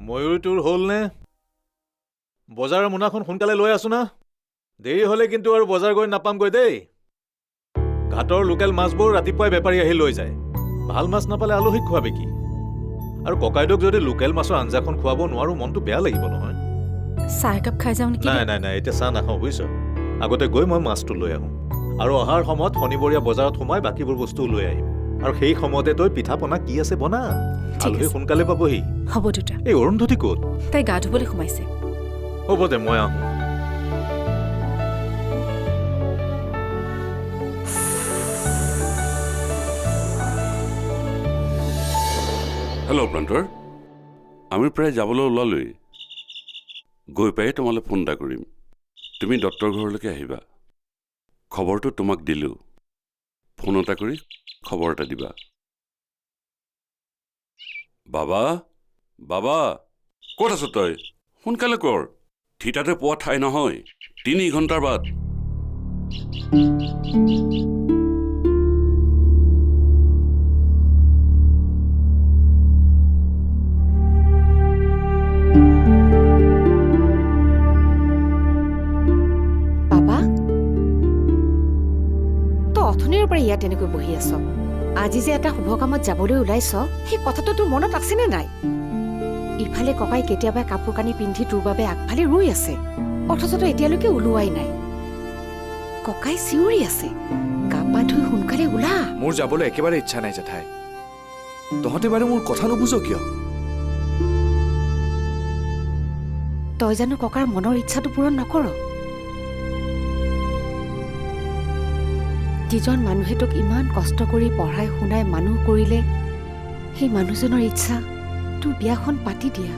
ময়ূৰী তোৰ হ'লনে? বজাৰৰ মোনাখন সোনকালে লৈ আছো না। দেৰি হ'লে কিন্তু আৰু বজাৰ গৈ নাপামগৈ দেই। ঘাটৰ লোকেল মাছবোৰ ৰাতিপুৱাই বেপাৰী আহি লৈ যায়। ভাল মাছ নাপালে আলহীক খুৱাবি কি? আৰু ককাইদেউক যদি লোকেল মাছৰ আঞ্জাখন খুৱাব নোৱাৰো মনটো বেয়া লাগিব নহয়। চাহ একাপ খাই যাওঁ নেকি? নাই এতিয়া চাহ নাখাওঁ বুজিছ। আগতে গৈ মই মাছটো লৈ আহোঁ আৰু অহাৰ সময়ত শনিবৰীয়া বজাৰত সোমাই বাকীবোৰ বস্তু লৈ আহিম। আৰু সেই সময়তে তই পিঠা পনা কি আছে বনা। আলহী সোনকালে পাবহি। হ'ব দেউতা। এই অৰুন্ধতী ক'ত? তাই গা ধুবলৈ সোমাইছে। হ'ব দে মই আহোঁ। হেল্ল' প্ৰান্তৰ, আমি প্ৰায় যাবলৈ ওলালোৱেই। গৈ পাই তোমালৈ ফোন এটা কৰিম। তুমি ডক্টৰ ঘৰলৈকে আহিবা। খবৰটো তোমাক দিলোঁ। ফোন এটা কৰি খবৰ এটা দিবা। বাবা বাবা ক'ত আছ তই? সোনকালে কৰ। থিতাতে পোৱা ঠাই নহয়। 3 ঘণ্টাৰ বাদ। ইয়াত এনেকৈ বহি আছ। আজি যে এটা শুভ কামত যাবলৈ ওলাইছ, সেই কথাটো তোৰ মনত আছেনে নাই? ইফালে ককাই কেতিয়াবা কাপোৰ কানি পিন্ধি তোৰ বাবে আগফালে ৰৈ আছে, অথচ তই এতিয়ালৈকে ওলোৱাই নাই। ককাই চিঞৰি আছে, গা পা ধুই সোনকালে ওলা। মোৰ যাবলৈ একেবাৰে ইচ্ছা নাই জেঠাই। তহঁতে বাৰু মোৰ কথা নুবুজ কিয়? তই জানো ককাৰ মনৰ ইচ্ছাটো পূৰণ নকৰ? যিজন মানুহে তোক ইমান কষ্ট কৰি পঢ়াই শুনাই মানুহ কৰিলে, সেই মানুহজনৰ ইচ্ছা তোৰ বিয়াখন পাতি দিয়া।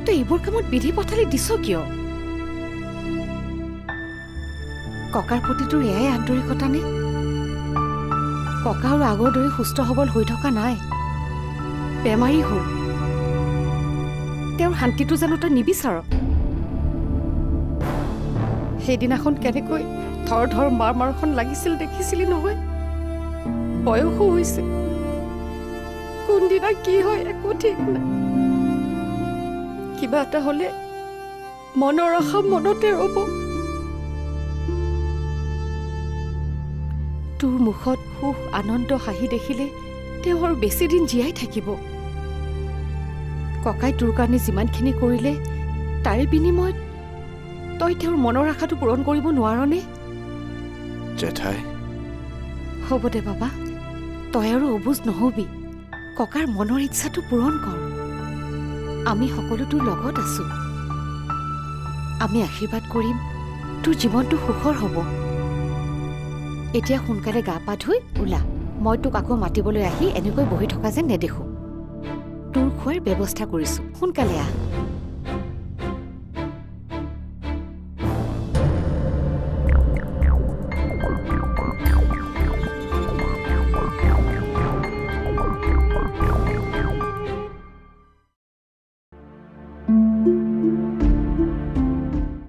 তই এইবোৰ কামত বিধি পথালি দিছ কিয়? ককাৰ প্ৰতি তোৰ এয়াই আন্তৰিকতা নে? ককা আৰু আগৰ দৰে সুস্থ সবল হৈ থকা নাই, বেমাৰী হ'ল। তেওঁৰ শান্তিটো জানো তই নিবিচাৰ? সেইদিনাখন কেনেকৈ ধৰ ধৰ মাৰ মাৰখন লাগিছিল দেখিছিলি নহয়? বয়সো হৈছে, কোনদিনা কি হয় একো ঠিক নাই। কিবা এটা হলে মনৰ আশা মনতে ৰব। তোৰ মুখত সুখ আনন্দ হাঁহি দেখিলে তেওঁ আৰু বেছি দিন জীয়াই থাকিব। ককাই তোৰ কাৰণে যিমানখিনি কৰিলে তাৰে বিনিময়ত তই তেওঁৰ মনৰ আশাটো পূৰণ কৰিব নোৱাৰনে? জেঠাই, হ'ব দে বাবা, তই আৰু অবুজ নহবি। ককাৰ মনৰ ইচ্ছাটো পূৰণ কৰ। আমি সকলো তোৰ লগত আছো। আমি আশীৰ্বাদ কৰিম, তোৰ জীৱনটো সুখৰ হ'ব। এতিয়া সোনকালে গা পা ধুই ওলা। মই তোক আকৌ মাতিবলৈ আহি এনেকৈ বহি থকা যেন নেদেখো। তোৰ খোৱাৰ ব্যৱস্থা কৰিছো, সোনকালে আহ।